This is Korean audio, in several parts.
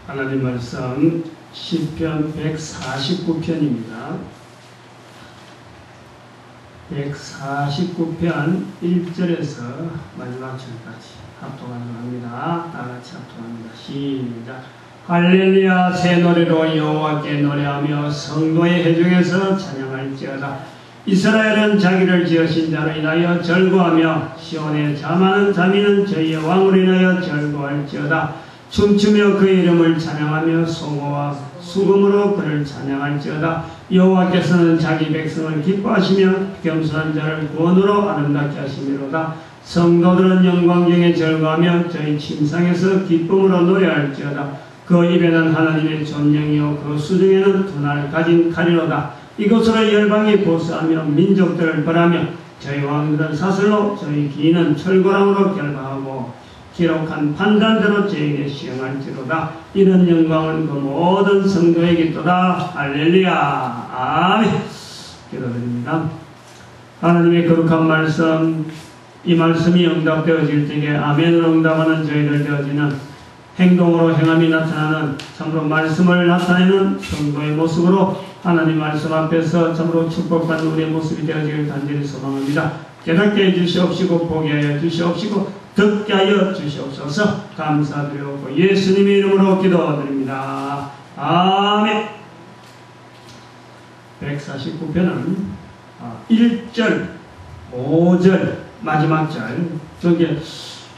하나님 말씀 시편 149편입니다. 149편 1절에서 마지막 절까지 합독하도록 합니다. 다같이 합독합니다. 시작. 할렐루야. 새 노래로 여호와께 노래하며 성도의 회중에서 찬양할지어다. 이스라엘은 자기를 지으신 자로 인하여 절거하며 시온에 잠하는 자미는 저희의 왕으로 인하여 절거할지어다. 춤추며 그 이름을 찬양하며 송호와 수금으로 그를 찬양할지어다. 여호와께서는 자기 백성을 기뻐하시며 겸손한 자를 구원으로 아름답게 하시미로다. 성도들은 영광 중에 절거하며 저희 침상에서 기쁨으로 노래할지어다. 그 입에는 하나님의 존령이요 그 수중에는 분할 가진 칼이로다. 이곳으로 열방이 보수하며 민족들을 벌하며 저희 왕들은 사슬로 저희 기인은 철거랑으로 결박하고 기록한 판단대로 저에게 시행할지로다. 이런 영광은 그 모든 성도에게 있도다. 할렐루야. 아멘. 기도드립니다. 하나님의 거룩한 말씀, 이 말씀이 응답되어질 때에 아멘으로 응답하는 저희들 되어지는 행동으로 행함이 나타나는 참으로 말씀을 나타내는 성도의 모습으로 하나님 말씀 앞에서 참으로 축복받는 우리의 모습이 되어지길 간절히 소망합니다. 깨닫게 해주시옵시고 보게 하여 주시옵시고 듣게 하여 주시옵소서. 감사드리고 예수님의 이름으로 기도드립니다. 아멘. 149편은 1절, 5절, 마지막 절. 저게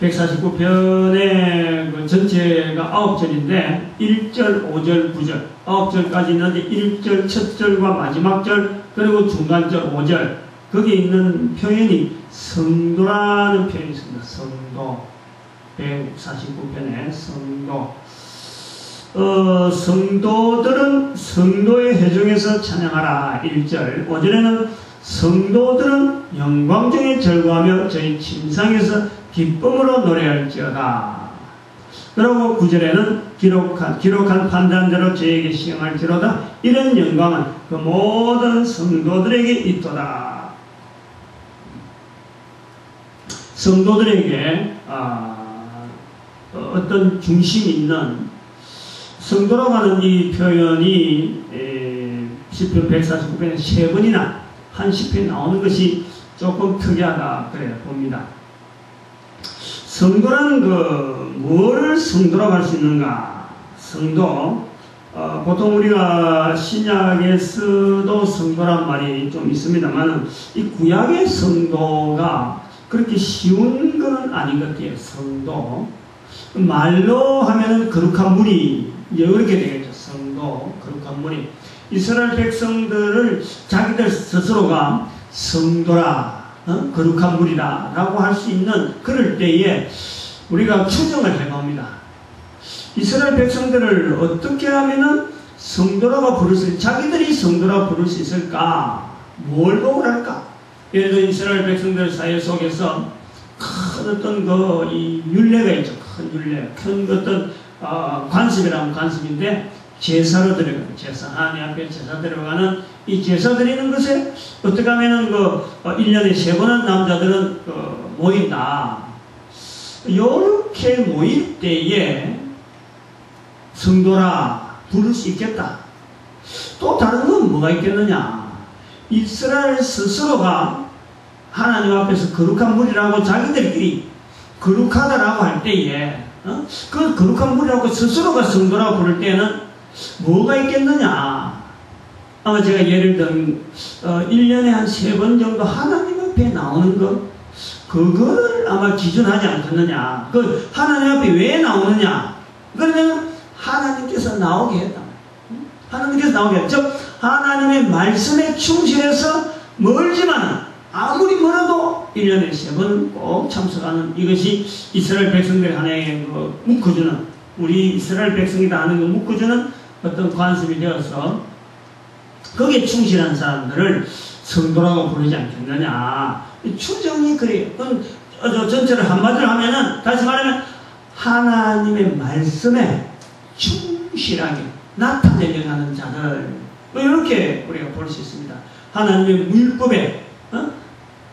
149편의 그 전체가 9절인데 1절, 5절, 9절, 9절까지 있는데 1절 첫 절과 마지막 절 그리고 중간절 5절 거기에 있는 표현이 성도라는 표현이 있습니다. 성도. 149편에 성도. 성도들은 성도의 회중에서 찬양하라. 1절. 5절에는 성도들은 영광 중에 절거하며 저희 침상에서 기쁨으로 노래할지어다. 그리고 9절에는 기록한 판단대로 저에게 시행할지로다. 이런 영광은 그 모든 성도들에게 있도다. 성도들에게 어떤 중심이 있는 성도라고 하는 이 표현이 시편 149편에 3번이나 한 시편에 나오는 것이 조금 특이하다 그래 봅니다. 성도라는 뭘 성도라고 할 수 있는가? 성도 보통 우리가 신약에서도 성도란 말이 좀 있습니다만 이 구약의 성도가 그렇게 쉬운 건 아닌 것 같아요. 성도 말로 하면은 거룩한 무리 이제 이렇게 되겠죠. 성도 거룩한 무리. 이스라엘 백성들을 자기들 스스로가 성도라 거룩한 무리다 라고 할 수 있는 그럴 때에 우리가 추정을 해봅니다. 이스라엘 백성들을 어떻게 하면은 성도라고 부를 수 자기들이 성도라고 부를 수 있을까? 뭘 보고 할까? 예를 들어 이스라엘 백성들 사회 속에서 큰 어떤 이 율례가 있죠. 큰 율례, 큰 어떤 관습이라면 관습인데 제사로 들어가는 제사, 하나님 앞에 제사 들어가는 이 제사 드리는 것에 어떻게 하면은 1년에 3번은 남자들은 모인다. 요렇게 모일 때에 성도라 부를 수 있겠다. 또 다른 건 뭐가 있겠느냐? 이스라엘 스스로가 하나님 앞에서 거룩한 무리라고 자기들끼리 거룩하다라고 할 때에 그 거룩한 무리라고 스스로가 성도라고 부를 때는 뭐가 있겠느냐? 아마 제가 예를 들면 1년에 한 3번 정도 하나님 앞에 나오는 것 그거를 아마 기준하지 않겠느냐? 그 하나님 앞에 왜 나오느냐? 그러면 하나님께서 나오게 했다. 하나님께서 나오게 했다. 즉 하나님의 말씀에 충실해서 멀지만 아무리 멀어도 1년에 3번 꼭 참석하는 이것이 이스라엘 백성들의 하나의 묶어주는 우리 이스라엘 백성이다 하는 거 묶어주는 어떤 관습이 되어서 거기에 충실한 사람들을 성도라고 부르지 않겠느냐. 추정이 그래요. 전체를 한마디로 하면은 다시 말하면 하나님의 말씀에 충실하게 나타내려고 하는 자들 이렇게 우리가 볼 수 있습니다. 하나님의 율법에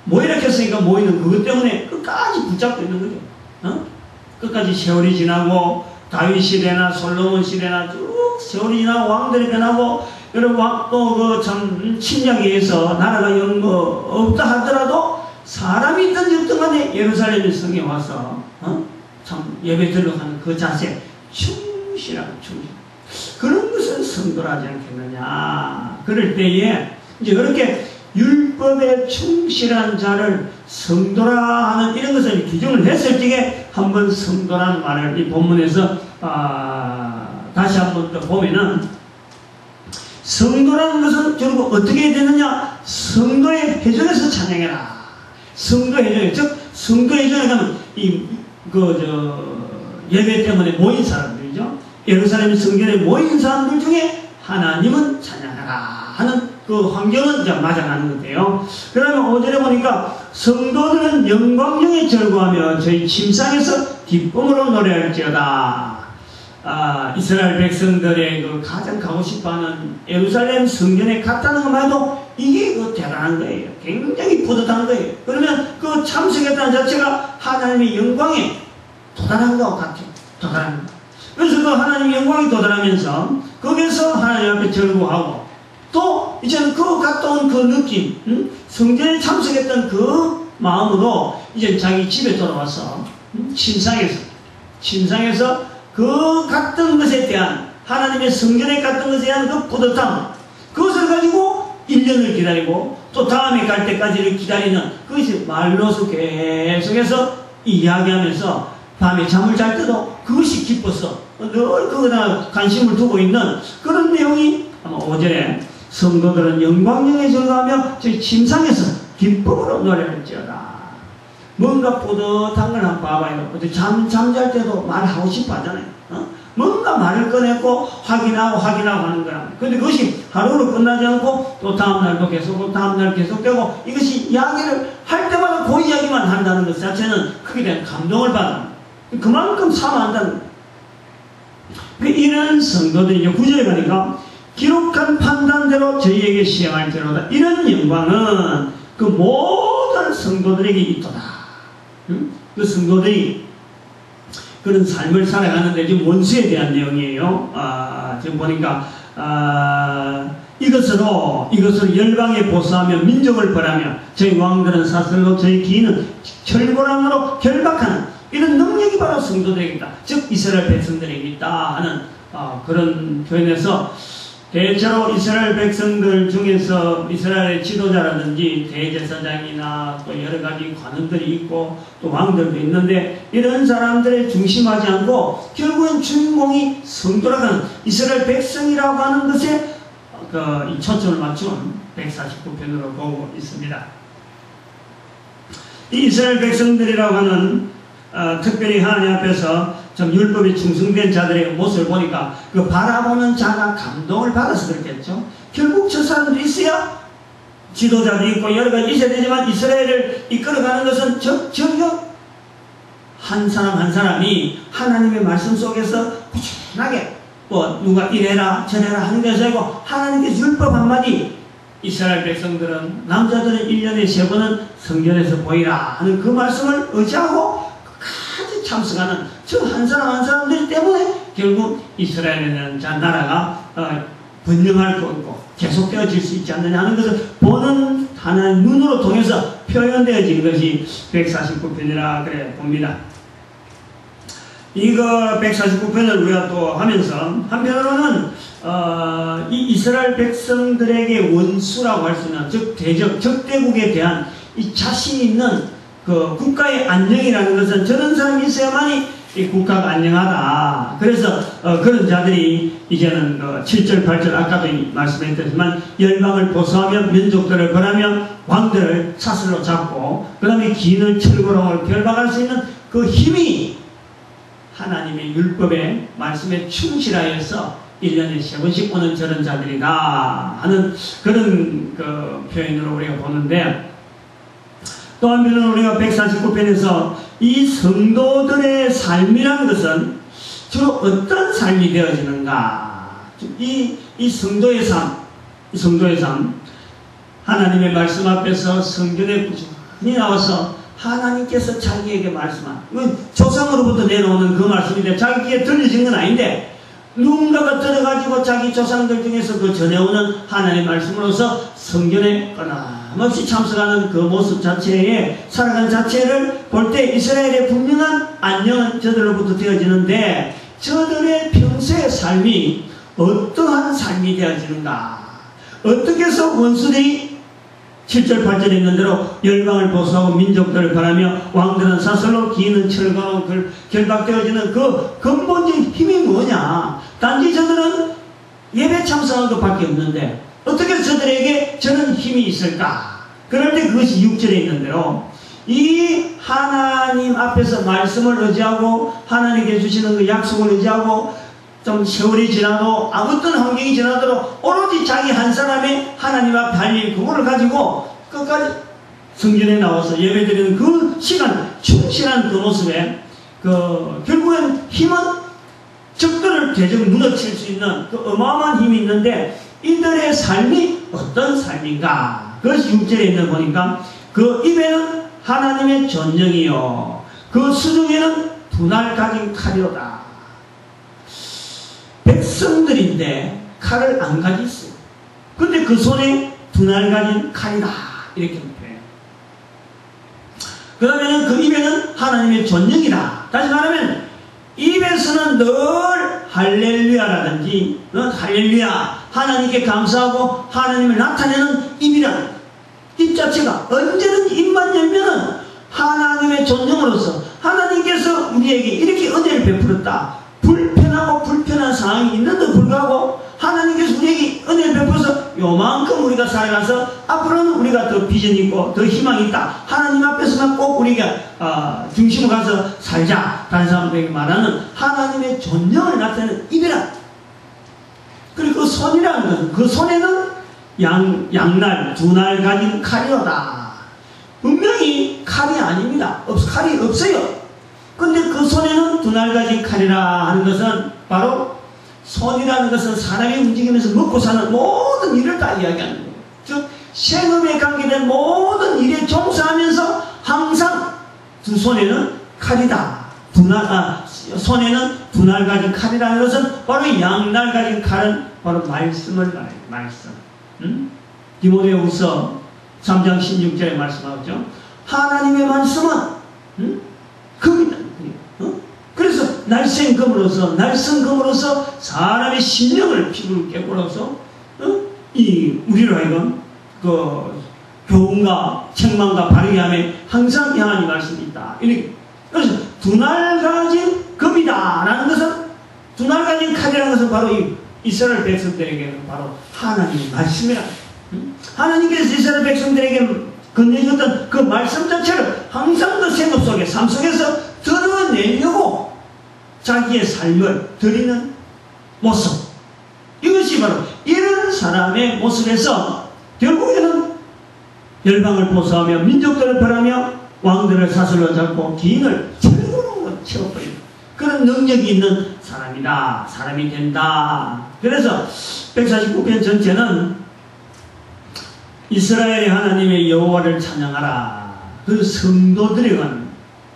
모이라 했으니까 모이는 그것 때문에 끝까지 붙잡고 있는 거죠. 끝까지 세월이 지나고 다윗 시대나 솔로몬 시대나 쭉 세월이 지나고 왕들이 변하고 여러분 또 참 침략에 의해서 나라가 없다 하더라도 사람이 있든 없든 간에 예루살렘 성에 와서 참 예배 드리러 가는 그 자세 충실하고 충실. 그런 것은 성도라지 않겠느냐. 그럴 때에 이제 그렇게 율법에 충실한 자를 성도라 하는 이런 것을 규정을 했을 적에 한번 성도라는 말을 이 본문에서 다시 한번 또 보면은 성도라는 것은 결국 어떻게 해야 되느냐. 성도의 회중에서 찬양해라. 성도의 회중에, 즉 성도의 회중에 가면 예배 때문에 모인 사람들이죠. 예루살렘 성전에 모인 사람들 중에 하나님은 찬양하라 하는 그 환경은 이제 맞아가는 건데요. 그러면 5절에 보니까 성도들은 영광 중에 절구하며 저희 침상에서 기쁨으로 노래할지어다. 이스라엘 백성들의 그 가장 가고 싶어하는 예루살렘 성전에 갔다는 것만 해도 이게 그 대단한 거예요. 굉장히 뿌듯한 거예요. 그러면 그 참석했다는 자체가 하나님의 영광에 도달한 것 같아요. 도달한 것. 그래서 그 하나님의 영광에 도달하면서 거기서 하나님 앞에 절구하고 또 이제는 그 갔다 온 그 느낌, 성전에 참석했던 그 마음으로 이제 자기 집에 돌아와서 침상에서 그 갔던 것에 대한 하나님의 성전에 갔던 것에 대한 그 뿌듯함, 그것을 가지고 1년을 기다리고 또 다음에 갈 때까지를 기다리는 그것이 말로서 계속해서 이야기하면서 밤에 잠을 잘 때도 그것이 기뻐서 늘 거기다 관심을 두고 있는 그런 내용이 아마 5절에 성도들은 영광영에 절구하며 저희 침상에서 기쁨으로 노래할지어다. 뭔가 뿌듯한 걸 한번 봐봐요. 잠잘 때도 말하고 싶어 하잖아요. 뭔가 말을 꺼내고 확인하고 하는 거야. 근데 그것이 하루로 끝나지 않고 또 다음날도 계속 또 다음날 계속되고 이것이 이야기를 할 때마다 그 이야기만 한다는 것 자체는 크게 대한 감동을 받아. 그만큼 사모한다는 거예요. 이런 성도들이 9절에 가니까 기록한 판단대로 저희에게 시행할지로다. 이런 영광은 그 모든 성도들에게 있도다. 그 성도들이 그런 삶을 살아가는데 지금 원수에 대한 내용이에요. 지금 보니까 이것으로 열방에 보수하며 민족을 벌하며 저희 왕들은 사슬로 저희 기인은 철고랑으로 결박하는 이런 능력이 바로 성도들에게 있다. 즉 이스라엘 백성들에게 있다 하는 그런 표현에서 대체로 이스라엘 백성들 중에서 이스라엘의 지도자라든지 대제사장이나 또 여러가지 관원들이 있고 또 왕들도 있는데 이런 사람들을 중심하지 않고 결국은 주인공이 성도라고 하는 이스라엘 백성이라고 하는 것에 이 초점을 맞춘 149편으로 보고 있습니다. 이 이스라엘 백성들이라고 하는 특별히 하나님 앞에서 좀 율법에 충성된 자들의 모습을 보니까 그 바라보는 자가 감동을 받아서 그렇겠죠. 결국 저 사람들이 있어야 지도자도 있고 여러 가지 있어야 되지만 이스라엘을 이끌어가는 것은 전혀 한 사람 한 사람이 하나님의 말씀 속에서 꾸준하게 뭐 누가 이래라 저래라 하는 것이 아니고 하나님께서 율법 한마디 이스라엘 백성들은 남자들은 1년에 3번은 성전에서 보이라 하는 그 말씀을 의지하고 끝까지 참석하는 저 한 사람 한 사람들 때문에 결국 이스라엘에는 나라가 번영할 수 있고 계속되어질 수 있지 않느냐 하는 것을 보는 하나의 눈으로 통해서 표현되어진 것이 149편이라 그래 봅니다. 이거 149편을 우리가 또 하면서 한편으로는 이 이스라엘 백성들에게 원수라고 할 수 있는 즉 적대국에 대한 이 자신 있는 그 국가의 안녕이라는 것은 저런 사람이 있어야만이 이 국가가 안녕하다. 그래서 그런 자들이 이제는 7절 8절 아까도 말씀했지만 열방을 보수하며 민족들을 벌하며 왕들을 사슬로 잡고 그 다음에 기인을 철거로 결박할 수 있는 그 힘이 하나님의 율법의 말씀에 충실하여서 1년에 3번씩 오는 저런 자들이다 하는 그런 그 표현으로 우리가 보는데 또 한편은 우리가 149편에서 이 성도들의 삶이란 것은 주로 어떤 삶이 되어지는가 이 성도의 삶 하나님의 말씀 앞에서 성전에 꾸준히 나와서 하나님께서 자기에게 말씀한, 조상으로부터 내려오는 그 말씀인데 자기에게 들려진 건 아닌데 누군가가 들어가지고 자기 조상들 중에서 그 전해오는 하나님의 말씀으로서 성전에 끊임없이 참석하는 그 모습 자체에 살아가는 자체를 볼 때 이스라엘의 분명한 안녕은 저들로부터 되어지는데 저들의 평소의 삶이 어떠한 삶이 되어지는가, 어떻게 해서 원수들이 7절 8절에 있는 대로 열방을 보수하고 민족들을 바라며 왕들은 사슬로 기인은 철거로 결박되어지는 그 근본적인 힘이 뭐냐. 단지 저들은 예배 참석한 것밖에 없는데 어떻게 저들에게 저런 힘이 있을까. 그럴 때 그것이 6절에 있는 대로 이 하나님 앞에서 말씀을 의지하고 하나님께 주시는 그 약속을 의지하고 좀 세월이 지나도 어떤 환경이 지나도록 오로지 자기 한 사람의 하나님 앞 달릴 그거를 가지고 끝까지 성전에 나와서 예배드리는 그 시간, 충실한 그 모습에 결국엔 힘은 적들을 대적 무너칠 수 있는 그 어마어마한 힘이 있는데 이들의 삶이 어떤 삶인가. 그것이 6절에 있는 보니까 그 입에는 하나님의 전령이요 그 수중에는 분할 가진 칼이로다. 백성들인데 칼을 안 가지고 있어요. 근데 그 손에 분할 가진 칼이다. 이렇게 표현해요. 그 다음에는 그 입에는 하나님의 전령이다. 다시 말하면 입에서는 늘 할렐루야라든지 할렐루야 하나님께 감사하고 하나님을 나타내는 입이란 입 자체가 언제든 입만 열면은 하나님의 전령으로서 하나님께서 우리에게 이렇게 은혜를 베풀었다. 불편하고 불편한 상황이 있는데도 불구하고 하나님께서 우리에게 은혜를 베풀어서 요만큼 우리가 살아가서 앞으로는 우리가 더 비전이 있고 더 희망이 있다. 하나님 앞에서만 꼭 우리가 중심으로 가서 살자. 다른 사람들에게 말하는 하나님의 존령을 나타내는 입이라. 그리고 그 손이라는 것은 그 손에는 양날 두 날 가진 칼이로다. 분명히 칼이 아닙니다. 칼이 없어요. 근데 그 손에는 두 날 가진 칼이라 하는 것은 바로 손이라는 것은 사람이 움직이면서 먹고 사는 모든 일을 다 이야기하는 거예요. 즉 생업에 관계된 모든 일에 종사하면서 항상 두 손에는 칼이다. 손에는 두 날 가진 칼이라는 것은 바로 양날 가진 칼은 바로 말씀을 말해요. 말씀. 디모데후서 3장 16절에 말씀하죠. 하나님의 말씀은 금이다. 그래서 날생금으로서 사람의 심령을 피부를 깨고로서 우리로 하여금 그 교훈과 책망과 바르게 하며 항상 향한 이 말씀이 있다. 이렇게. 그래서 두 날 가진 금이다 라는 것은 두 날 가진 칼이라는 것은 바로 이 이스라엘 백성들에게는 바로 하나님의 말씀이라. 하나님께서 이스라엘 백성들에게 건네줬던 그 말씀 자체를 항상 그 생업 속에 삶 속에서 드러내려고 자기의 삶을 드리는 모습. 이것이 바로 이런 사람의 모습에서 결국에는 열방을 보수하며 민족들을 벌하며 왕들을 사슬로 잡고 기인을 철거로 채워버리는 그런 능력이 있는 사람이다. 사람이 된다. 그래서 149편 전체는 이스라엘의 하나님의 여호와를 찬양하라. 그 성도들에 관한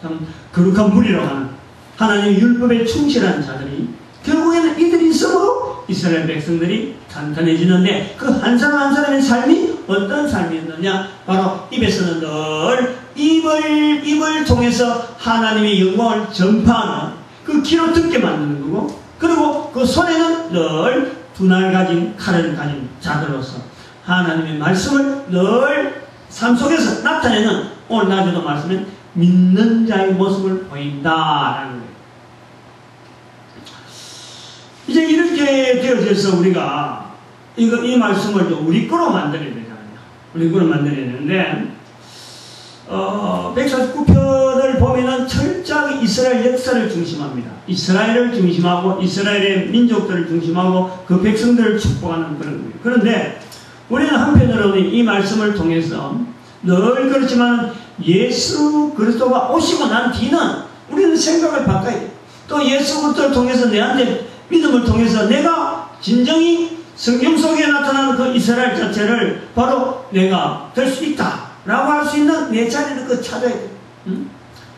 참 거룩한 무리라고 하는 하나님의 율법에 충실한 자들이 결국에는 이들이 있으므로 이스라엘 백성들이 탄탄해지는데 그 한 사람 한 사람의 삶이 어떤 삶이었느냐. 바로 입에서는 늘 입을 통해서 하나님의 영광을 전파하는 그 귀로 듣게 만드는 거고, 그리고 그 손에는 늘 두 날 가진 칼을 가진 자들로서 하나님의 말씀을 늘 삶 속에서 나타내는, 오늘 나중에도 말씀은 믿는 자의 모습을 보인다라는 거예요. 이제 이렇게 되어져서 우리가 이 말씀을 우리 거로 만들어야 되잖아요. 우리 거로 만들어야 되는데 149편을 보면은 철저하게 이스라엘 역사를 중심합니다. 이스라엘을 중심하고 이스라엘의 민족들을 중심하고 그 백성들을 축복하는 그런 거예요. 그런데 우리는 한편으로는 이 말씀을 통해서 늘 그렇지만 예수 그리스도가 오시고 난 뒤는 우리는 생각을 바꿔야 돼요. 또 예수 그리스도를 통해서 내한테 믿음을 통해서 내가 진정히 성경 속에 나타나는 그 이스라엘 자체를 바로 내가 될 수 있다 라고 할 수 있는 내 자리를 찾아야 돼.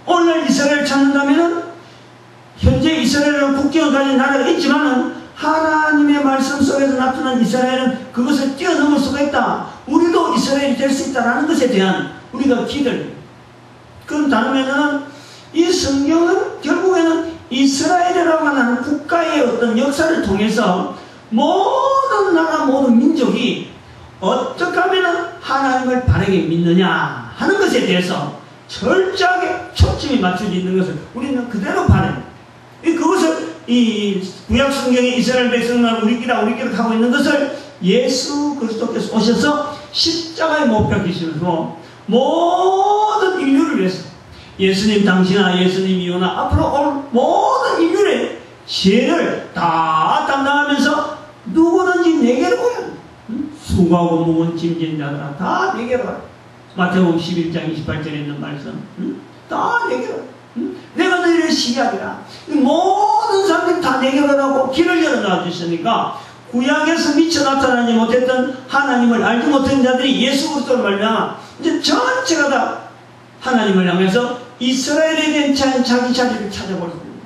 오늘날 이스라엘을 찾는다면 현재 이스라엘은 국경을 가진 나라가 있지만은 하나님의 말씀 속에서 나타난 이스라엘은 그것을 뛰어넘을 수가 있다. 우리도 이스라엘이 될 수 있다는 것에 대한 우리가 기대를. 그럼 다르면은 이 성경은 결국에는 이스라엘이라고 하는 국가의 어떤 역사를 통해서 모든 나라 모든 민족이 어떻게 하면 하나님을 바르게 믿느냐 하는 것에 대해서 철저하게 초점이 맞춰져 있는 것을 우리는 그대로 바라요. 그것을 이 구약 성경의 이스라엘 백성만 우리끼리 하고 있는 것을 예수 그리스도께서 오셔서 십자가에 못 박히시면서 모든 인류를 위해서 예수님 당시나 예수님 이후나 앞으로 올 모든 인류의 죄를 다 담당하면서 누구든지 내게로 오라. 수고하고 무거운 짐진 자들아 다 내게로 와라. 마태복음 11장 28절에 있는 말씀. 다 내게로 와라. 내가 너희를 시기하리라. 모든 사람들이 다 내게로 오라고 길을 열어놔 주시니까 구약에서 미처 나타나지 못했던 하나님을 알지 못한 자들이 예수 그리스도를 말미암아 이제 전체가 다 하나님을 향해서 이스라엘에 대한 자기 자리를 찾아볼 수 있는,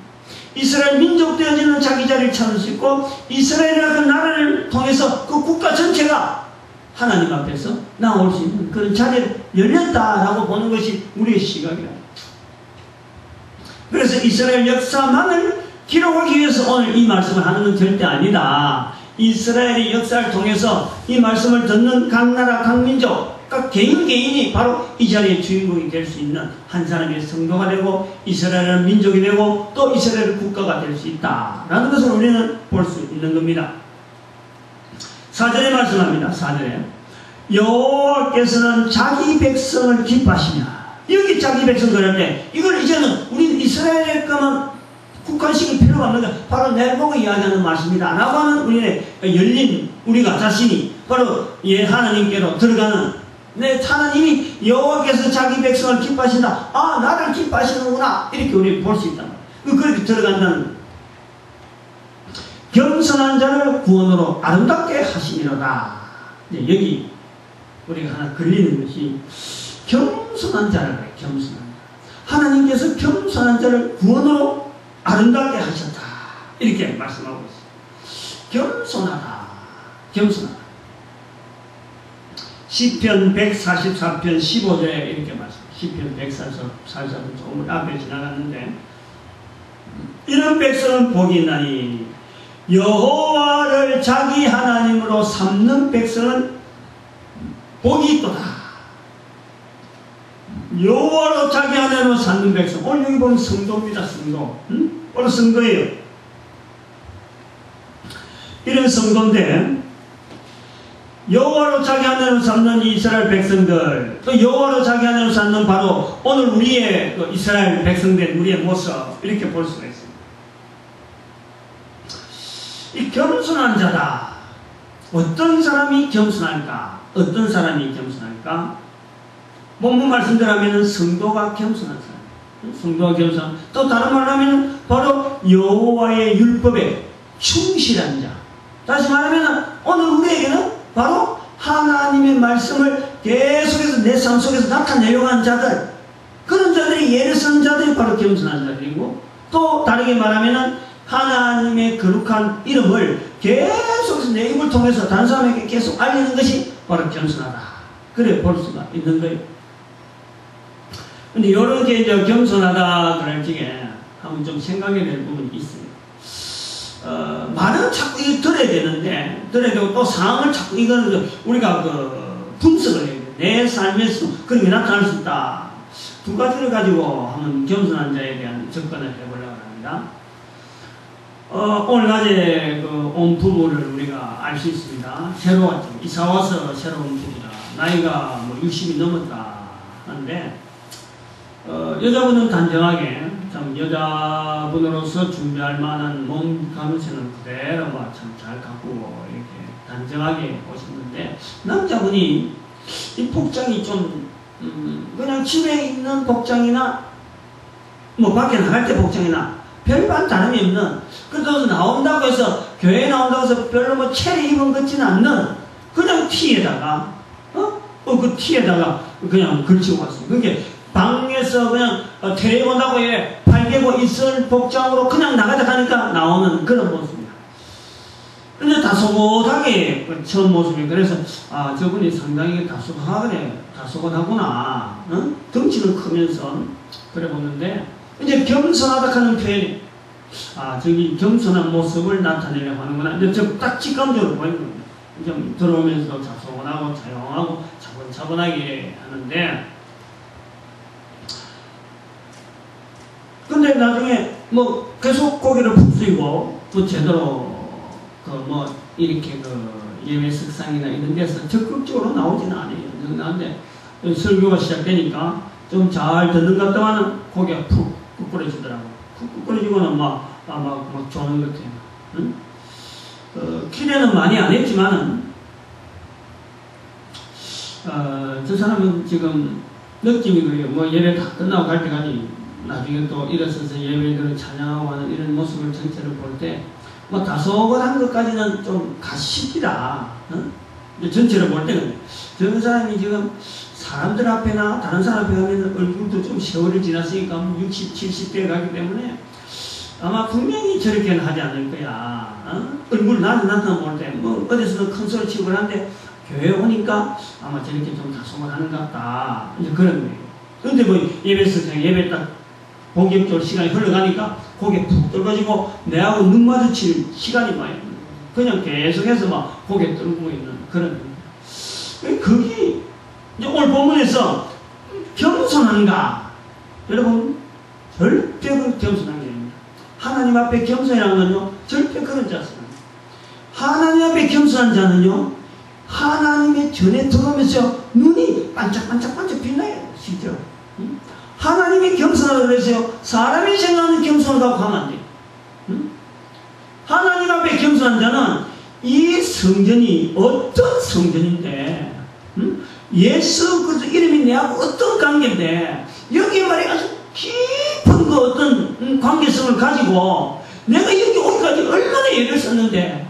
이스라엘 민족 되어지는 자기 자리를 찾을 수 있고, 이스라엘이라는 나라를 통해서 그 국가 전체가 하나님 앞에서 나올 수 있는 그런 자리를 열렸다라고 보는 것이 우리의 시각이다. 그래서 이스라엘 역사만을 기록하기 위해서 오늘 이 말씀을 하는 건 절대 아니다. 이스라엘의 역사를 통해서 이 말씀을 듣는 각 나라, 각 민족, 각 개인이 바로 이 자리의 주인공이 될 수 있는 한 사람의 성도가 되고 이스라엘은 민족이 되고 또 이스라엘 국가가 될 수 있다라는 것을 우리는 볼 수 있는 겁니다. 4절에 말씀합니다. 4절에 여호와께서는 자기 백성을 기뻐하시냐. 여기 자기 백성 그런데 이걸 이제는 우리는 이스라엘의 것만 국한시킬 필요가 없는 게 바로 내 보고 이야기하는 말씀이다 라고 하는 우리의 열린 우리가 자신이 바로 하나님께로 들어가는 내 하나님이 여호와께서 자기 백성을 기뻐하신다. 아 나를 기뻐하시는구나 이렇게 우리 볼 수 있단 말이에요. 그렇게 들어간다는 겸손한 자를 구원으로 아름답게 하시리로다. 여기 우리가 하나 걸리는 것이 겸손한 자를 그래. 겸손한 자. 하나님께서 겸손한 자를 구원으로 아름답게 하셨다. 이렇게 말씀하고 있어요. 겸손하다. 겸손하다. 시편 144편 15절에 이렇게 말씀. 시편 144편 조금 앞에 지나갔는데 이런 백성은 복이 있나니 여호와를 자기 하나님으로 삼는 백성은 복이 있도다. 여호와로 자기 하나님으로 삼는 백성. 오늘 여기 보면 성도입니다. 성도. 오늘 성도예요. 이런 성도인데 여호와로 자기 하나님을 삼는 이스라엘 백성들, 또 여호와로 자기 하나님을 삼는 바로 오늘 우리의 이스라엘 백성된 우리의 모습 이렇게 볼 수가 있습니다. 이 겸손한 자다. 어떤 사람이 겸손할까? 어떤 사람이 겸손할까? 본문 말씀대로 하면 성도가 겸손한 사람. 성도가 겸손한. 또 다른 말로 하면 바로 여호와의 율법에 충실한 자. 다시 말하면 오늘 우리에게는 바로 하나님의 말씀을 계속해서 내 삶 속에서 나타내려고 하는 자들, 그런 자들이 예를 쓰는 자들이 바로 겸손한 자들이고, 또 다르게 말하면 하나님의 거룩한 이름을 계속해서 내 입을 통해서 다른 사람에게 계속 알리는 것이 바로 겸손하다. 그래 볼 수가 있는 거예요. 근데 이렇게 이제 겸손하다 그럴 적에 한번 좀 생각해야 될 부분이 있어요. 말은 자꾸 이거 들어야 되는데, 들어야 되고 또 상황을 자꾸 이거는 우리가 분석을 해야 돼. 내 삶에서 그런 게 나타날 수 있다. 두 가지를 가지고 한번 겸손한 자에 대한 접근을 해보려고 합니다. 오늘 낮에 온 부부를 우리가 알 수 있습니다. 새로 왔죠. 이사 와서 새로 온 부부다. 나이가 뭐 60이 넘었다 하는데, 여자분은 단정하게 참 여자분으로서 준비할 만한 몸 가면서는 그대로 참 잘 가꾸고 이렇게 단정하게 오셨는데, 남자분이 이 복장이 좀 그냥 집에 있는 복장이나 뭐 밖에 나갈 때 복장이나 별반 다름이 없는, 그래도 나온다고 해서 교회에 나온다고 해서 별로 뭐 체리 입은 것 같지는 않는 그냥 티에다가 그 티에다가 그냥 걸치고 왔어요. 그게 방에서 그냥 테레비 본다고 해 팔개고 있을 복장으로 그냥 나가자 하니까 나오는 그런 모습이야. 근데 다소곳하게 처음 모습이 그래서 아 저분이 상당히 다소곳하구나. 어? 덩치는 크면서 그래 보는데 이제 겸손하다 하는 표현이 아 저기 겸손한 모습을 나타내려고 하는구나. 이제 저 딱 직감적으로 보이는 겁니다. 좀 들어오면서 다소곳하고 조용하고 차분차분하게 하는데 근데 나중에 뭐 계속 고개를 푹 숙이고 또 제대로 뭐 이렇게 예배 석상이나 이런 데서 적극적으로 나오지는 않아요. 나는데 설교가 시작되니까 좀 잘 듣는 것 같다가는 고개가 푹 꾸꾸러지더라고. 푹 꾸꾸러지고는 막 조는 것 같아요. 응? 기대는 많이 안 했지만은 저 사람은 지금 느낌이 그래요. 뭐 예배 다 끝나고 갈 때까지 나중에 또 일어서서 예배들을 찬양하고 하는 이런 모습을 전체를 볼 때 뭐 다소곳한 것까지는 좀 가십니다. 어? 전체를 볼 때는 저 사람이 지금 사람들 앞에나 다른 사람 앞에 가면 얼굴도 좀 세월이 지났으니까 60, 70대에 가기 때문에 아마 분명히 저렇게는 하지 않을 거야. 어? 얼굴 나타나 볼 때 뭐 어디서도 큰 소리 치고 그러는데 교회 오니까 아마 저렇게 좀 다소곳하는 것 같다. 이제 그런 거예요. 근데 뭐 예배 딱 본격적으로 시간이 흘러가니까 고개 푹 떨어지고 내하고 눈 마주칠 시간이 많이 그냥 계속해서 막 고개 떨고 있는 그런 그게 이제 오늘 본문에서 겸손한가 여러분 절대 그 겸손한 게 아닙니다. 하나님 앞에 겸손이라는 건요 절대 그런 자세는 하나님 앞에 겸손한 자는요 하나님의 전에 들어오면서 눈이 반짝반짝 빛나요 실제로. 하나님이 겸손하다고 그래서요 사람이 생각하는 겸손을 갖고 가면 안 돼요. 하나님 앞에 겸손한 자는 이 성전이 어떤 성전인데 예수 그리스도 이름이 내하고 어떤 관계인데 여기 말이 아주 깊은 그 어떤 관계성을 가지고 내가 여기 오기까지 얼마나 애를 썼는데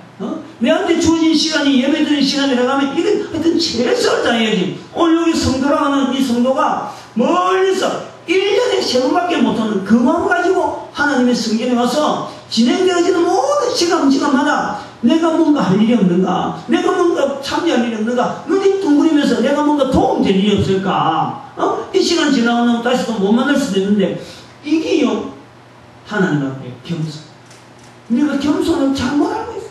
내한테 주어진 시간이 예배드리는 시간이라고 하면 이건 하여튼 최선을 다해야지. 오늘 여기 성도라고 하는 이 성도가 멀리서 1년에 3번밖에 못하는 그 마음 가지고 하나님의 성전에 와서 진행되어지는 모든 시간마다 내가 뭔가 할 일이 없는가, 내가 뭔가 참여할 일이 없는가, 눈이 둥그리면서 내가 뭔가 도움될 일이 없을까. 이 시간 지나가면 다시 또 못 만날 수도 있는데 이게요 하나님 앞에 겸손. 내가 겸손을 잘못 알고 있어.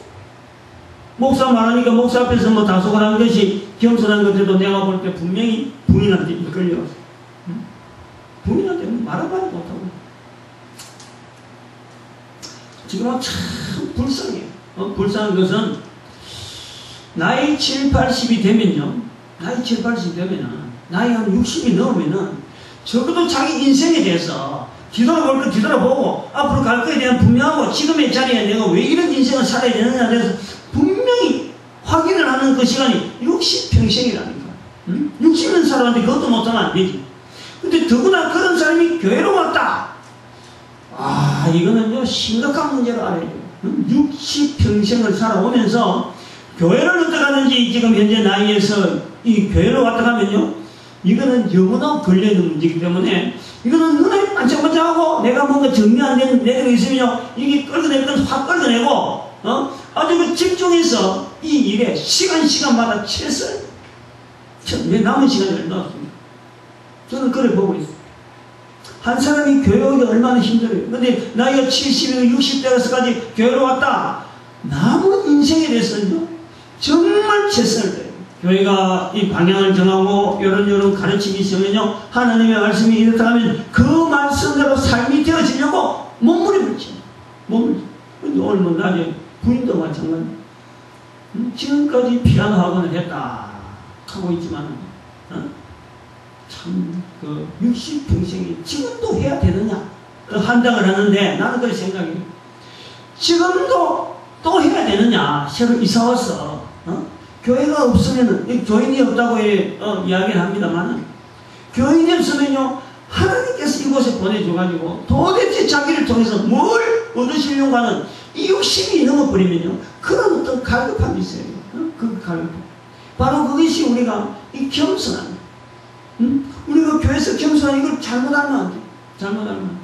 목사 말하니까 목사 앞에서 뭐 다소간한 것이 겸손한 것에도 내가 볼 때 분명히 부인한테 이끌려왔어. 부인한테 말아봐야 못하고 지금은 참 불쌍해요. 불쌍한 것은 나이 7, 80이 되면요 나이 7, 80이 되면은 나이 한 60이 넘으면은 적어도 자기 인생에 대해서 뒤돌아볼 거 뒤돌아보고 앞으로 갈 거에 대한 분명하고 지금의 자리에 내가 왜 이런 인생을 살아야 되느냐에 대해서 분명히 확인을 하는 그 시간이 60평생이라는 거야. 60년 살아왔는데 그것도 못하면 안 되지. 근데 더구나 그런 사람이 교회로 왔다. 아 이거는요 심각한 문제로 알아야 돼요. 60평생을 살아오면서 교회를 어떻게 하는지 지금 현재 나이에서 이 교회로 왔다 가면요 이거는 영원하고 걸려있는 문제이기 때문에 이거는 눈에 반짝반짝하고 내가 뭔가 정리 안 되는 내가 있으면요 이게 끌어낼 건 확 끌어내고 아주 그 집중해서 이 일에 시간마다 최선을 내 남은 시간이 얼마나 없습니다. 저는 그래 보고 있어요. 한 사람이 교회 오기 얼마나 힘들어요. 근데 나이가 70이고 60대에서까지 교회로 왔다. 남은 인생에 대해서는요 정말 최선을 다해요. 교회가 이 방향을 정하고 이런 가르침이 있으면요 하나님의 말씀이 이렇다 하면 그 말씀대로 삶이 되어지려고 몸부림을 쳐요. 근데 오늘 뭐 나중에 부인도 마찬가지. 지금까지 피아노 학원을 했다 하고 있지만 참 그 60평생이 지금도 해야 되느냐 한다고 하는데 나는 그렇게 생각해요. 지금도 또 해야 되느냐. 새로 이사 와서 교회가 없으면은 교인이 없다고 이야기를 합니다만 교인이 없으면요 하나님께서 이곳에 보내줘가지고 도대체 자기를 통해서 뭘 얻으시려고 하는 이 60이 넘어버리면요 그런 어떤 갈급함이 있어요. 그 갈급함 바로 그것이 우리가 이 겸손함 우리가 교회에서 겸손한 이걸 잘못 알면 안 돼. 잘못 알면 안 돼.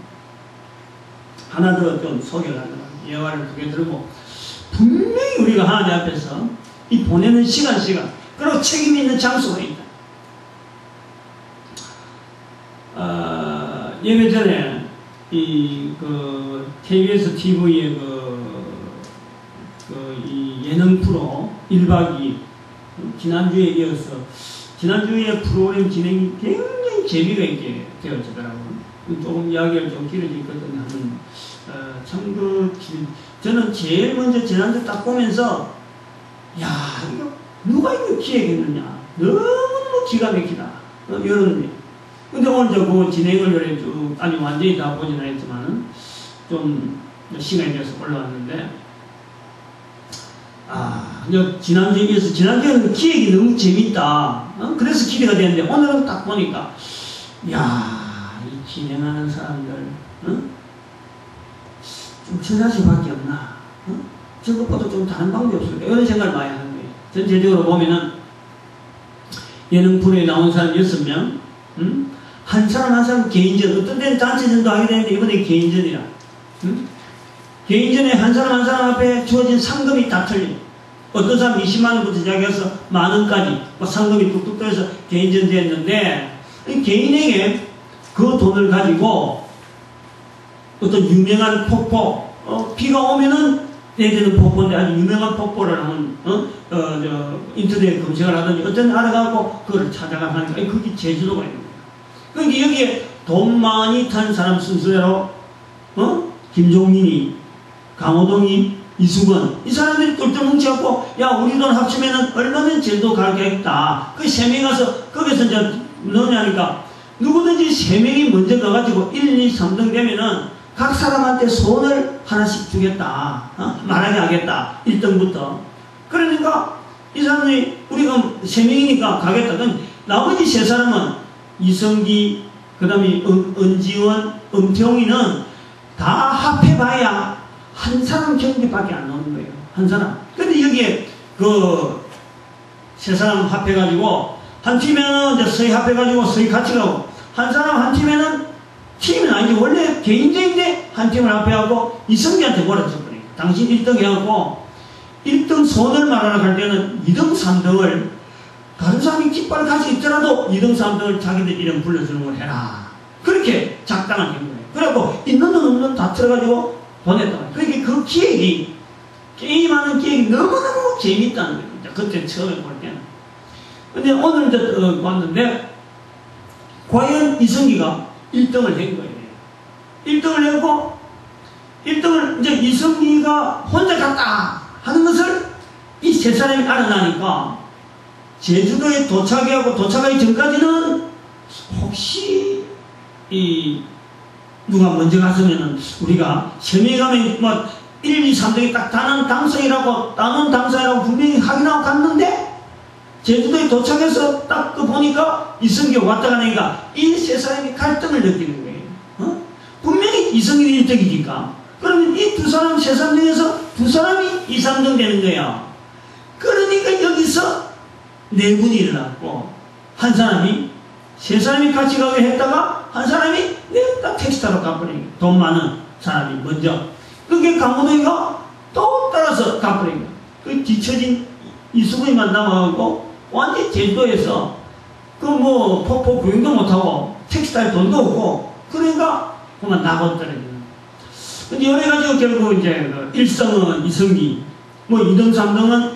하나 더 좀 소개를 하더라. 예화를 2개 들고 분명히 우리가 하나님 앞에서 이 보내는 시간 그리고 책임이 있는 장소가 있다. 예배 전에 KBS TV의 이 예능 프로 1박 2일 지난주에 이어서 지난주에 프로그램 진행이 굉장히 재미가 있게 되어지더라고요. 조금 이야기를 좀 길어지거든요. 저는 제일 먼저 지난주 딱 보면서 야 이거 누가 이거 기획했느냐 너무너무 기가 막히다 이런. 근데 오늘 그 진행을 요래 쭉 아니 완전히 다 보지는 않았지만은 좀 시간이 돼서 올라왔는데 지난주에 이어서 지난주에는 기획이 너무 재밌다. 그래서 기대가 되는데 오늘은 딱 보니까 야, 이 진행하는 사람들 좀 저자식밖에 없나? 저것보다 좀 다른 방법이 없을까? 이런 생각을 많이 하는 거예요. 전체적으로 보면은 예능 프로에 나온 사람 6명 한 사람 한 사람 개인전, 어떤 데는 단체전도 하게 되는데 이번에 개인전이라 개인전에 한 사람 한 사람 앞에 주어진 상금이 다 틀려. 어떤 사람 20만원부터 시작해서 만원까지 상금이 뚝뚝 떨어져서 개인전 됐는데 개인에게 그 돈을 가지고 어떤 유명한 폭포 비가 오면은 내리는 폭포인데 아주 유명한 폭포를 하는 인터넷 검색을 하더니 어떤 알아가고 그걸 찾아가 하니까 그게 제주도가 있는 거예요. 그러니까 여기에 돈 많이 탄 사람 순서대로 김종민이 강호동이 이수건 이 사람들이 똘똘 뭉쳐갖고 야 우리 돈 합치면은 얼마면 제주도 가겠다. 그 3명이 가서 거기서 이제 넣으냐니까 누구든지 3명이 먼저 가가지고 1, 2, 3등 되면은 각 사람한테 손을 하나씩 주겠다. 말하게 하겠다. 1등부터. 그러니까 이 사람들이 우리가 3명이니까 가겠다. 그럼 나머지 3사람은 이성기, 그 다음에 은지원, 은평이는 다 합해봐야 한 사람 경비밖에 안 나오는 거예요. 한 사람. 근데 여기에 그 3사람 합해가지고 한 팀에는 이제 서희 합해가지고 서희 같이 가고 한 사람 한 팀에는 팀은 아니지 원래 개인적인데 한 팀을 합해하고 이성기한테 몰아줬거든요. 당신 1등 해갖고 1등 손을 말하러 갈 때는 2등 3등을 다른 사람이 깃발을 가지고 있더라도 2등 3등을 자기들 이름 불러주는 걸 해라. 그렇게 작당한 거예요. 그래갖고 있는 돈 없는 돈 다 틀어가지고 보냈다. 그러니까 그 기획이 게임하는 기획이 너무너무 재밌다는 거예요. 그때 처음에 볼 때는. 근데 오늘 이제 봤는데 과연 이성기가 1등을 한 거예요. 1등을 했고 1등을 이제 이성기가 혼자 갔다 하는 것을 이 3사람이 알아나니까 제주도에 도착하고 도착하기 전까지는 혹시 누가 먼저 갔으면은 우리가 3명이 가면 뭐 1, 2, 3등이 딱 다른 당선이라고 분명히 확인하고 갔는데 제주도에 도착해서 딱 보니까 이성기가 왔다 가니까 이 3사람이 갈등을 느끼는 거예요. 분명히 이성기는 1등이니까. 그러면 이 2사람, 3사람 중에서 2사람이 2, 3등 되는 거예요. 그러니까 여기서 내분이 일어났고, 한 사람이, 3사람이 같이 가게 했다가, 한 사람이 내가 딱 택시 타러 가버린 거예요. 돈 많은 사람이 먼저. 그게 강호동이가 또 따라서 가버린 거예요. 그 뒤처진 이수근이만 남아가고, 완전히 제주도에서 폭포 구경도 못하고 택시 탈 돈도 없고 그러니까 그만 나고 떨어지는. 근데 이래가지고 결국 이제 1승은 이성기, 2등, 3등은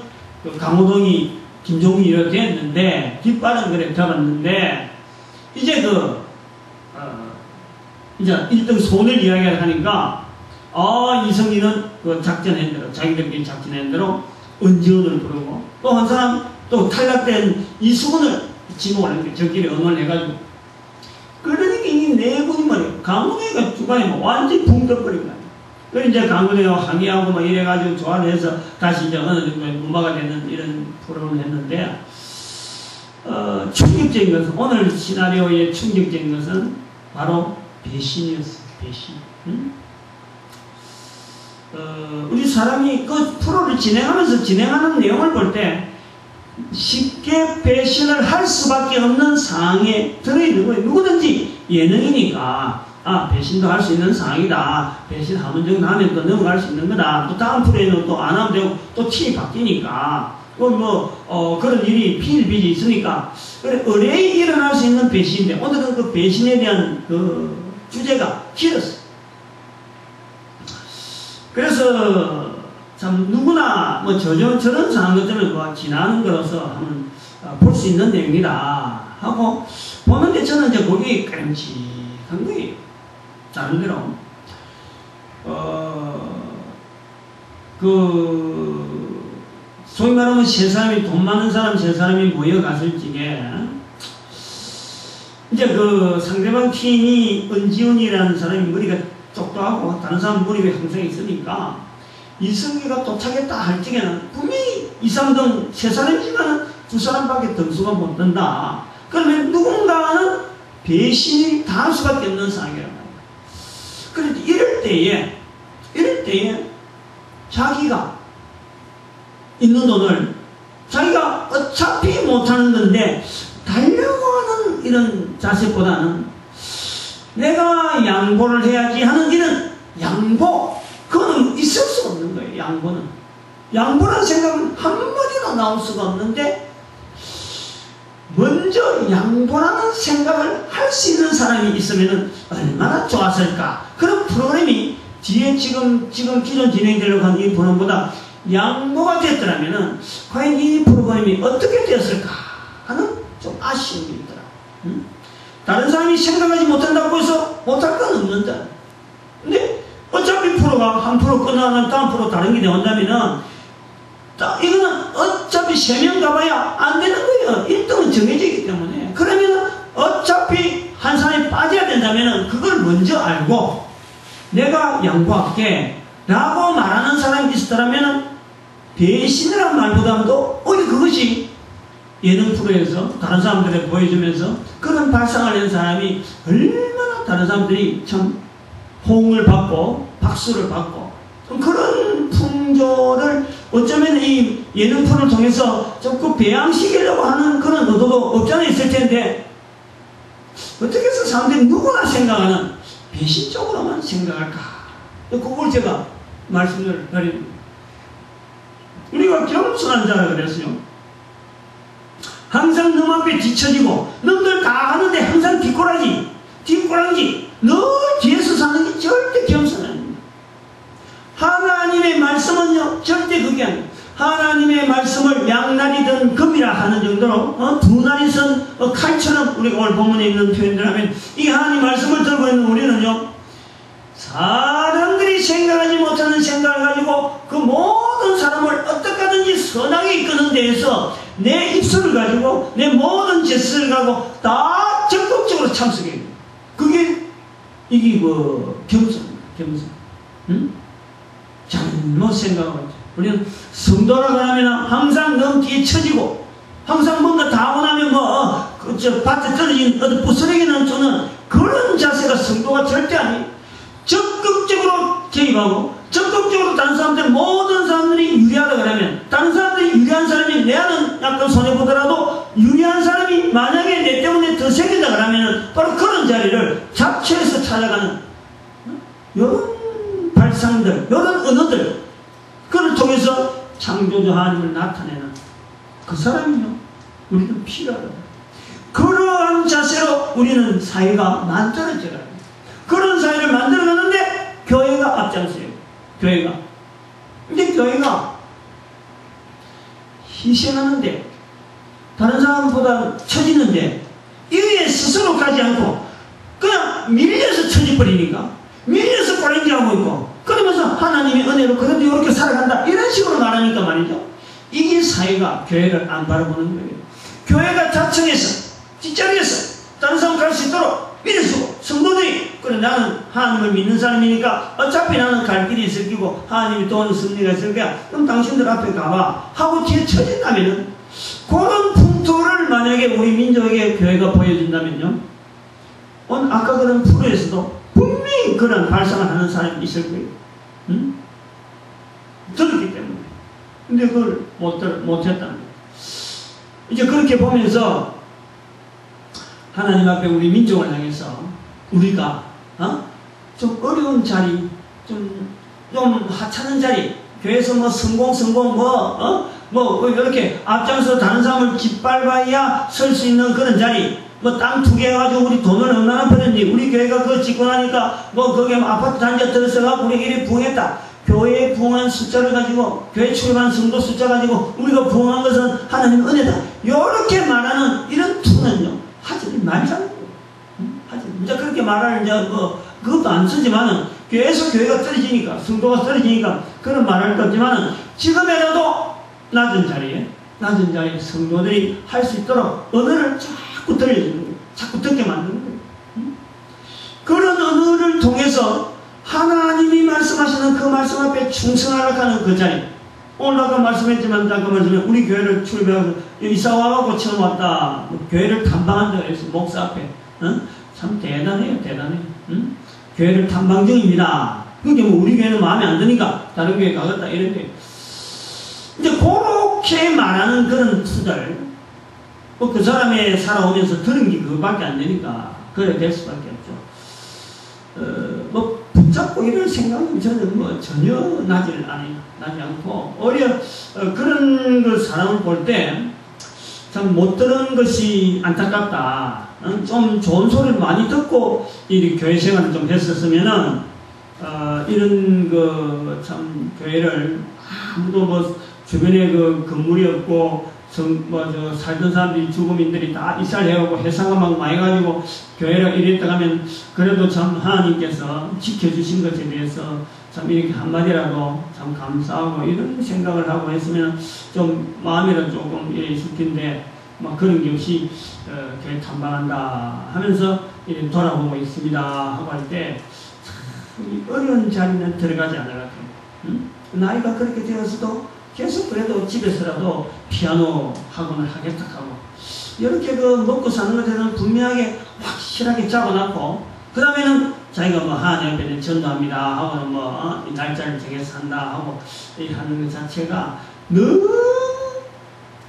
강호동이, 김종민이 이렇게 했는데 깃발은 그래 잡았는데 이제 이제 1등 손을 이야기하니까 이성기는 그 작전한 대로 자기들끼리 작전한 대로 은지원을 부르고 또 한 사람 또 탈락된 이수근을 지목을 했는데 저끼리 언어를 해가지고 그러니까 이 4분이 말이에요. 강호동이가 중간에 완전히 붕 떠버린 거예요. 그래서 이제 강호동이가 항의하고 이래가지고 조화를 해서 다시 이제 어느 정도 무마가 되는 이런 프로그램을 했는데 충격적인 것은 오늘 시나리오의 충격적인 것은 바로 배신이었어요. 배신. 우리 사람이 그 프로를 진행하면서 진행하는 내용을 볼 때 쉽게 배신을 할 수밖에 없는 상황에 들어있는 거예요. 누구든지 예능이니까 배신도 할 수 있는 상황이다. 배신 한 번 정도 하면 또 넘어갈 수 있는 거다. 또 다음 프로에는 또 안 하면 되고 또 팀이 바뀌니까 그런 일이 비일비재 있으니까 그래 의뢰에 일어날 수 있는 배신인데 오늘은 그 배신에 대한 그 주제가 길었어요. 그래서 참 누구나 저런 상황들을 지나는 거로서 한번 볼 수 있는 내용이다 하고 보는데 저는 이제 거기 깜찍한 거예요. 나름대로 소위 말하면 돈 많은 사람 세 사람이 모여갔을 적에 이제 그 상대방 팀이 은지훈이라는 사람이 머리가 똑똑하고 다른 사람 머리가 항상 있으니까 이승기가 도착했다 할 적에는 분명히 2, 3등 세 사람이지만 두 사람밖에 등수가 못 든다. 그러면 누군가는 배신이 닿을 수밖에 없는 상황이란 말이야. 그런데 이럴 때에 자기가 있는 돈을 자기가 어차피 못하는 건데 달려고 하는 이런 자세보다는 내가 양보를 해야지 하는 이런 양보, 그거는 있을 수가 없는 거예요. 양보라는 생각은 한마디도 나올 수가 없는데 먼저 양보라는 생각을 할 수 있는 사람이 있으면 얼마나 좋았을까. 그런 프로그램이 뒤에 지금 기존 진행되려고 하는 이 프로그램보다 양보가 됐더라면 과연 이 프로그램이 어떻게 되었을까 하는 좀 아쉬움이 있더라. 다른 사람이 생각하지 못한다고 해서 못할 건 없는데 근데 어차피 프로가 한 프로 끝나면 다음 프로 다른 게 나온다면은 이거는 어차피 3명 가봐야 안 되는 거예요. 1등은 정해져 있기 때문에. 그러면 어차피 한 사람이 빠져야 된다면 그걸 먼저 알고 내가 양보할게 라고 말하는 사람이 있었다면 배신이라는 말보다도 오히려 그것이 예능 프로에서 다른 사람들에 보여주면서 그런 발상을 낸 사람이 얼마나 다른 사람들이 참 호응을 받고 박수를 받고 그런 풍조를 어쩌면 이 예능 프로를 통해서 조금 배양시키려고 하는 그런 의도도 없잖아 있을 텐데 어떻게 해서 사람들이 누구나 생각하는 배신적으로만 생각할까? 그걸 제가 말씀을 드립니다. 우리가 겸손한 자라 그랬어요. 항상 너 앞에 뒤처지고 너들 다 하는데 항상 뒷꼬랑지 늘 뒤에서 사는 게 절대 겸손 아닙니다. 하나님의 말씀은요 절대 그게 아닙니다. 하나님의 말씀을 양날이든 금이라 하는 정도로 두 날이 선 칼처럼 우리가 오늘 본문에 있는 표현들 하면 이 하나님 말씀을 들고 있는 우리는요 사람들이 생각하지 못하는 생각을 가지고 그 모든 사람을 어떻게 하든지 선하게 이끄는 데에서 내 입술을 가지고 내 모든 제스를 가지고 다 적극적으로 참석해요. 그게 이게 겸손. 잘못 생각하고 있죠. 우리는 성도라고 하면 항상 너무 뒤에 처지고 항상 뭔가 다 원하면 밭에 떨어진 부스러기는 주는 그런 자세가 성도가 절대 아니에요. 적극적으로 개입하고 적극적으로 다른 사람들 모든 사람들이 유리하다 그러면 다른 사람들이 유리한 사람이 내는 약간 손해보더라도 유리한 사람이 만약에 내 때문에 더 생긴다 그러면 바로 그런 자리를 잡초에서 찾아가는 이런 발상들 이런 언어들 그걸 통해서 창조주 하나님을 나타내는 그 사람이요 우리는 필요하다. 그러한 자세로 우리는 사회가 만들어져야 합니다. 그런 사회를 만들어가는데 교회가 앞장서요. 근데 교회가 희생하는데 다른 사람보다 처지는데 이에 스스로 가지 않고 그냥 밀려서 처지버리니까 밀려서 꼬랭지하고 있고 그러면서 하나님의 은혜로 그래도 이렇게 살아간다 이런 식으로 말하니까 말이죠. 이게 사회가 교회를 안 바라보는 거예요. 교회가 자청해서 뒷자리에서 다른 사람 갈 수 있도록 밀어주고 성도들이 그래 나는 하나님을 믿는 사람이니까 어차피 나는 갈 길이 있을 거고 하나님이 도와주는 승리가 있을 거야. 그럼 당신들 앞에 가봐 하고 뒤에 쳐진다면은 그런 풍토를 만약에 우리 민족에게 교회가 보여준다면요 아까 그런 프로에서도 분명히 그런 발상을 하는 사람이 있을 거예요. 들었기 때문에. 근데 그걸 못했다는 거예요. 이제 그렇게 보면서 하나님 앞에 우리 민족을 향해서 우리가 좀 어려운 자리, 좀 하찮은 자리, 교회에서 뭐 성공 뭐 이렇게 앞장서 다른 사람을 짓밟아야 설 수 있는 그런 자리, 뭐 땅 2개 해가지고 우리 돈을 얼마나 벌었니? 우리 교회가 그거 짓고 나니까 뭐 거기에 아파트 단지가 들어서가 우리 이리 부흥했다. 교회에 부흥한 숫자를 가지고, 교회 출입한 성도 숫자 가지고 우리가 부흥한 것은 하나님 은혜다. 이렇게 말하는 이런 투는요, 하지 말자는 거예요. 이제 그렇게 말하는 이제 그것도 안 쓰지만은 교회에서 교회가 떨어지니까, 성도가 떨어지니까 그런 말할 거 없지만은 지금이라도 낮은 자리에 성도들이 할 수 있도록 언어를 자꾸 들려주는 거예요. 자꾸 듣게 만드는 거예요. 그런 언어를 통해서 하나님이 말씀하시는 그 말씀 앞에 충성하려고 하는 그 자리. 오늘 아까 말씀했지만, 우리 교회를 출입해서 이사 와갖고 처음 왔다. 교회를 탐방한다고 해서 목사 앞에. 참 대단해요. 교회를 탐방 중입니다. 그게 뭐 우리 교회는 마음에 안 드니까 다른 교회 가겠다 이런 게. 이제 그렇게 말하는 그런 투들, 뭐 그 사람이 살아오면서 들은 게 그거밖에 안 되니까 그래 될 수밖에 없죠. 뭐 붙잡고 이럴 생각은 저는 뭐 전혀 나지 않고, 오히려 그런 그 사람을 볼 때 참 못 들은 것이 안타깝다. 좀 좋은 소리를 많이 듣고 이 교회 생활을 좀 했었으면은 이런 그 참 교회를 아무도 뭐 주변에 그 건물이 없고 살던 사람들이 주거민들이 다 이사해오고 해상가 막 많이 가지고 교회를 이랬다 하면 그래도 참 하나님께서 지켜주신 것에 대해서 참 이렇게 한마디라도 참 감사하고 이런 생각을 하고 했으면 좀 마음이라도 조금 있을 텐데, 막 그런 게 없이 교회 탐방한다 하면서 이렇게 돌아보고 있습니다 하고 할 때 참 어려운 자리는 들어가지 않으려고 해요. 나이가 그렇게 되어서도 계속 그래도 집에서라도 피아노 학원을 하겠다 하고, 이렇게 그 먹고 사는 것에 대해서는 분명하게 확실하게 잡아놨고, 그 다음에는 자기가 뭐 하나님 앞에 전도합니다 하고는 뭐 날짜를 정해서 한다 하고 하는 것 자체가 너무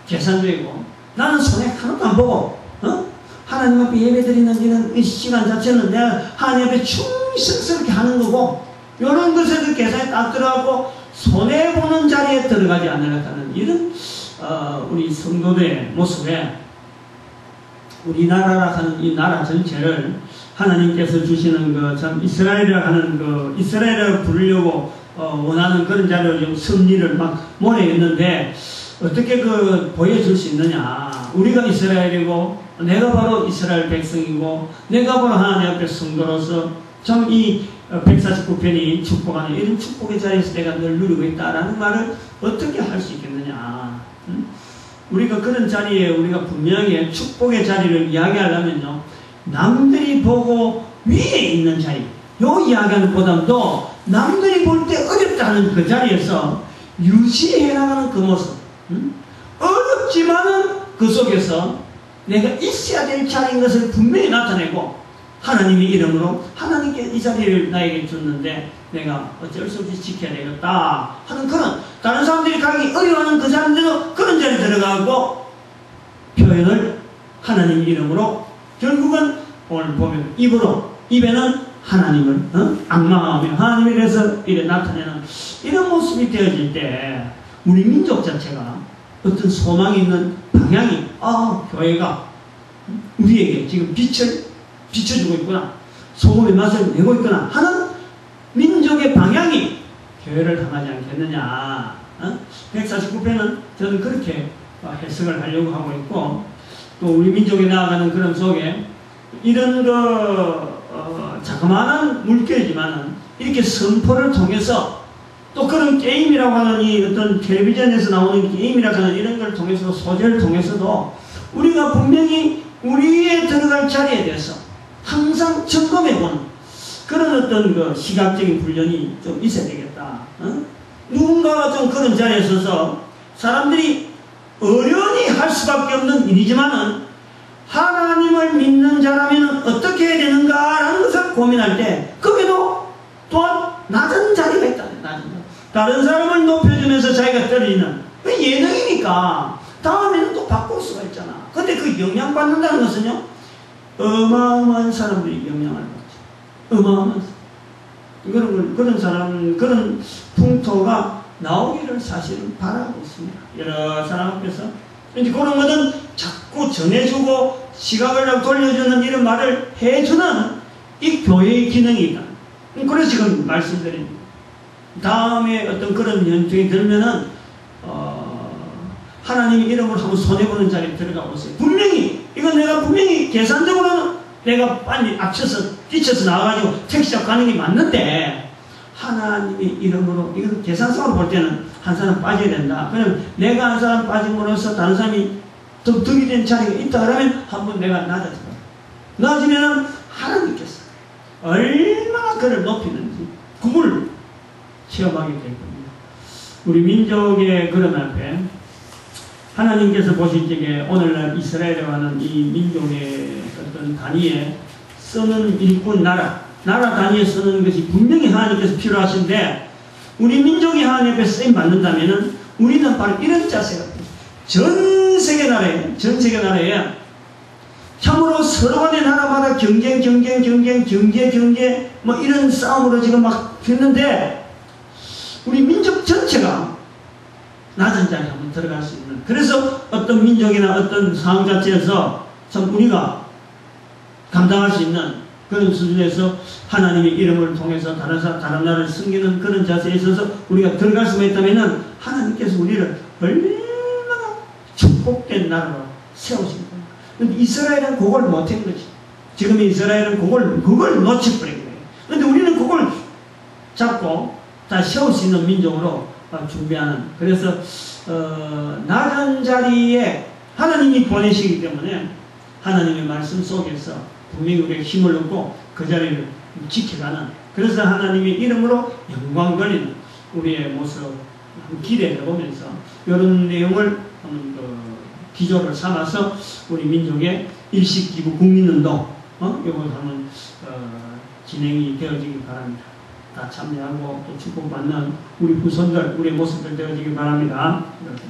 계산되고, 나는 손에 하나도 안 보고 하나님 앞에 예배드리는 이 시간 자체는 내가 하나님 앞에 충성스럽게 하는 거고, 이런 것에도 계산이 딱 들어가고 손해보는 자리에 들어가지 않으려고 하는 이런 우리 성도들의 모습에, 우리나라라 하는 이 나라 전체를 하나님께서 주시는 그 참 이스라엘이라 하는 그 이스라엘을 부르려고 원하는 그런 자리로 좀 섭리를 막 몰아했는데, 어떻게 그 보여줄 수 있느냐. 우리가 이스라엘이고 내가 바로 이스라엘 백성이고 내가 바로 하나님 앞에 성도로서 참 이 149편이 축복하는 이런 축복의 자리에서 내가 늘 누리고 있다라는 말을 어떻게 할 수 있겠느냐. 우리가 그런 자리에 우리가 분명히 축복의 자리를 이야기하려면요, 남들이 보고 위에 있는 자리, 요 이야기하는 보다도 남들이 볼 때 어렵다는 그 자리에서 유지해 나가는 그 모습, 어렵지만은 그 속에서 내가 있어야 될 자리인 것을 분명히 나타내고, 하나님의 이름으로 하나님께 이 자리를 나에게 줬는데 내가 어쩔 수 없이 지켜야 되겠다 하는 그런, 다른 사람들이 가기 어려워하는 그 사람들도 그런 자리에 들어가고 표현을 하나님 이름으로, 결국은 오늘 보면 입에는 하나님을 악망하며 하나님에 대해서 이래 나타내는 이런 모습이 되어질 때, 우리 민족 자체가 어떤 소망이 있는 방향이, 교회가 우리에게 지금 빛을 비춰주고 있구나, 소금의 맛을 내고 있구나 하는 민족의 방향이 교회를 향하지 않겠느냐. 149편은 저는 그렇게 해석을 하려고 하고 있고, 또 우리 민족이 나아가는 그런 속에 이런 자그마한 물결이지만은 이렇게 선포를 통해서, 또 그런 게임이라고 하는 이 어떤 텔레비전에서 나오는 게임이라고 하는 이런 걸 통해서, 소재를 통해서도 우리가 분명히 우리의 들어갈 자리에 대해서 항상 점검해보는 그런 어떤 그 시각적인 훈련이 좀 있어야 되겠다. 누군가가 좀 그런 자리에 서서 사람들이 어련히 할 수밖에 없는 일이지만은 하나님을 믿는 자라면 어떻게 해야 되는가라는 것을 고민할 때, 거기도 또한 낮은 자리가 있다. 낮은 자리. 다른 사람을 높여주면서 자기가 떨어지는, 예능이니까 다음에는 또 바꿀 수가 있잖아. 근데 그 영향받는다는 것은요, 어마어마한 사람들이 영향을 받죠. 어마어마한 사람. 그런 사람, 그런 풍토가 나오기를 사실은 바라고 있습니다. 여러 사람 앞에서. 이제 그런 것은 자꾸 전해주고 시각을 돌려주는 이런 말을 해주는 이 교회의 기능이 있다. 그래서 지금 말씀드립니다. 다음에 어떤 그런 연중이 들면은, 하나님의 이름으로 한번 손해보는 자리에 들어가 보세요. 분명히, 이건 내가 분명히 계산적으로는 내가 빨리 앞서서 뛰쳐서 나와가지고 택시잡고 가는 게 맞는데, 하나님의 이름으로, 이건 계산성으로 볼 때는 한 사람 빠져야 된다. 그러면 내가 한 사람 빠짐으로써 다른 사람이 더 득이 된 자리가 있다 그러면 한번 내가 낮아져요. 낮아지면 하나님께서 얼마나 그를 높이는지 그걸 체험하게 될 겁니다. 우리 민족의 그런 앞에 하나님께서 보실 적에 오늘날 이스라엘이라는 이 민족의 어떤 단위에 쓰는 일꾼 나라 단위에 쓰는 것이 분명히 하나님께서 필요하신데, 우리 민족이 하나님 앞에 쓰임 받는다면은 우리는 바로 이런 자세가 전 세계 나라에 참으로 서로 간의 나라마다 경제 뭐 이런 싸움으로 지금 막 했는데, 우리 민족 전체가 낮은 자리에 한번 들어갈 수 있는, 그래서 어떤 민족이나 어떤 상황 자체에서 참 우리가 감당할 수 있는 그런 수준에서 하나님의 이름을 통해서 다른 나라를 섬기는 그런 자세에 있어서 우리가 들어갈 수가 있다면 하나님께서 우리를 얼마나 축복된 나라로 세우신 거예요. 근데 이스라엘은 그걸 못한 거지. 지금 이스라엘은 그걸 놓쳐버린 거예요. 근데 우리는 그걸 잡고 다 세울 수 있는 민족으로 준비하는, 그래서 낮은 자리에 하나님이 보내시기 때문에 하나님의 말씀 속에서 분명히 우리가 힘을 얻고 그 자리를 지켜가는, 그래서 하나님의 이름으로 영광 돌리는 우리의 모습 기대해보면서 이런 내용을 기조를 삼아서 우리 민족의 일식기구 국민운동 이걸 한번 진행이 되어지기 바랍니다. 다 참여하고 또 축복받는 우리 후손들, 우리의 모습들 되어지기 바랍니다. 이렇게.